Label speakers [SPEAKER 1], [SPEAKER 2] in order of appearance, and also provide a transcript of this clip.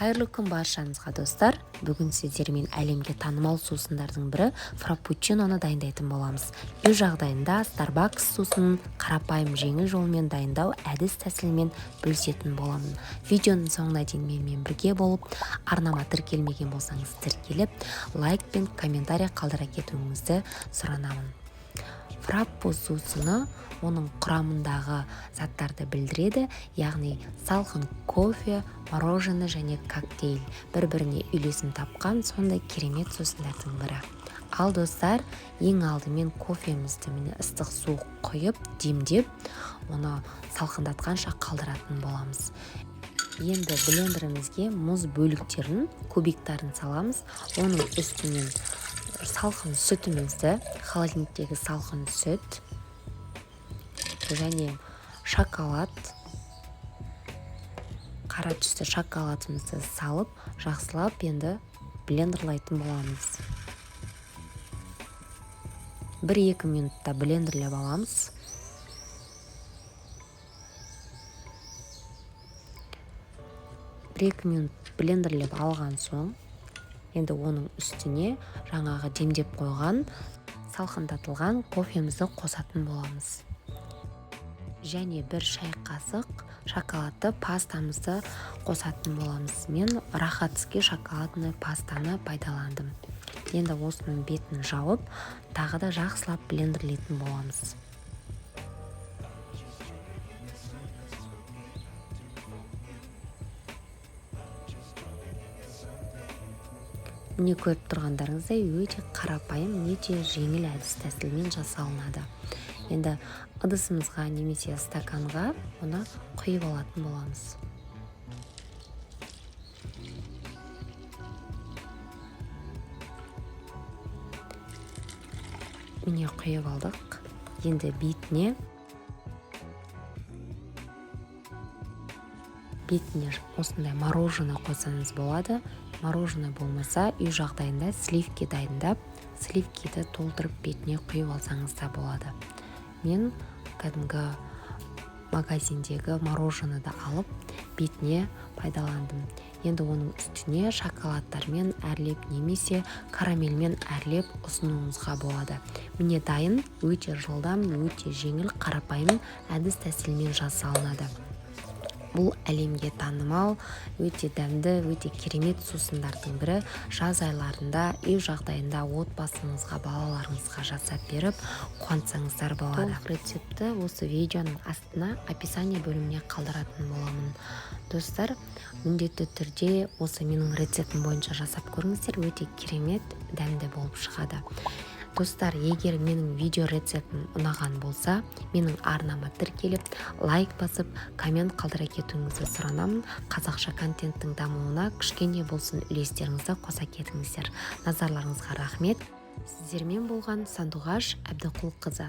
[SPEAKER 1] Қайырлы күн баршаңызға достар. Бүгін сіздермен әлемге танымал сусындардың бірі фраппучиноны дайындайтын боламыз. Үй жағдайында Starbucks сусынын қарапайым жеңіл жолмен дайындау әдіс-тәсілімен бөлісетін боламын. Видеоның соңына дейін менімен бірге болып, арнама тіркелмеген болсаңыз тіркеліп, лайк пен комментарий қалдыра кетуіңізді сұранамын. Фраппу сусыны оның құрамындағы заттарды білдіреді, яғни салқын кофе, мороженое және коктейль бір-біріне үйлесім тапқан сондай керемет сусындардың бірі. Ал достар, ең алдымен кофемізді ыстық су құйып, демдеп, оны салқындатқанша қалдыратын боламыз. Енді блендерімізге мұз бөліктерін, кубиктарын саламыз. Оның үстінен салқын сүтімізді, холодильниктегі салқын сүт және шоколад, қара түсті шоколадымызды салып, жақсылап енді блендерлайтын боламыз. 1-2 минутта блендерлеп аламыз. Бір-екі минут блендерлеп алған соң, енді оның үстіне жаңағы демдеп қойған салқындатылған кофемізді қосатын боламыз. Және 1 шай қасық шоколадты пастамызды қосатын боламыз. Мен рахатский шоколадный пастаны пайдаландым. Енді осының бетін жауып, тағы да жақсылап блендерлейтін боламыз. Міне көріп тұрғандарыңыздай өте қарапайым, өте жеңіл әдіс-тәсілмен жасалынады. Енді ыдысымызға немесе стаканға оны құйып алатын боламыз. Міне құйып алдық. Енді бетіне осындай мороженое қосаңыз болады. Мороженое болмаса, үй жағдайында сливки дайындап, сливкиді толтырып бетіне құйып алсаңыз да болады. Мен кәдімгі магазиндегі мороженеді алып, бетіне пайдаландым. Енді оның үстіне шоколадтармен әрлеп немесе карамельмен әрлеп ұсынуыңызға болады. Міне дайын, өте жылдам, өте жеңіл, қарапайым әдіс-тәсілмен жасалынады. Бұл әлемге танымал, өте дәмді, өте керемет сусындардың бірі. Жаз айларында, үй жағдайында отбасыңызға, балаларыңызға жасап беріп, қуантсаңыздар болады. Толық рецепті осы видеоның астына описание бөліміне қалдыратын боламын. Достар, міндетті түрде осы менің рецептім бойынша жасап көріңіздер, өте керемет, дәмді болып шығады. Достар, егер менің видео рецептім ұнаған болса, менің арнама тіркеліп, лайк басып, коммент қалдыра кетуіңізді сұранамын. Қазақша контенттің дамуына кішкене болсын үлестеріңізді қоса кетіңіздер. Назарларыңызға рахмет. Сіздермен болған Сандуғаш Әбдіқұлқызы.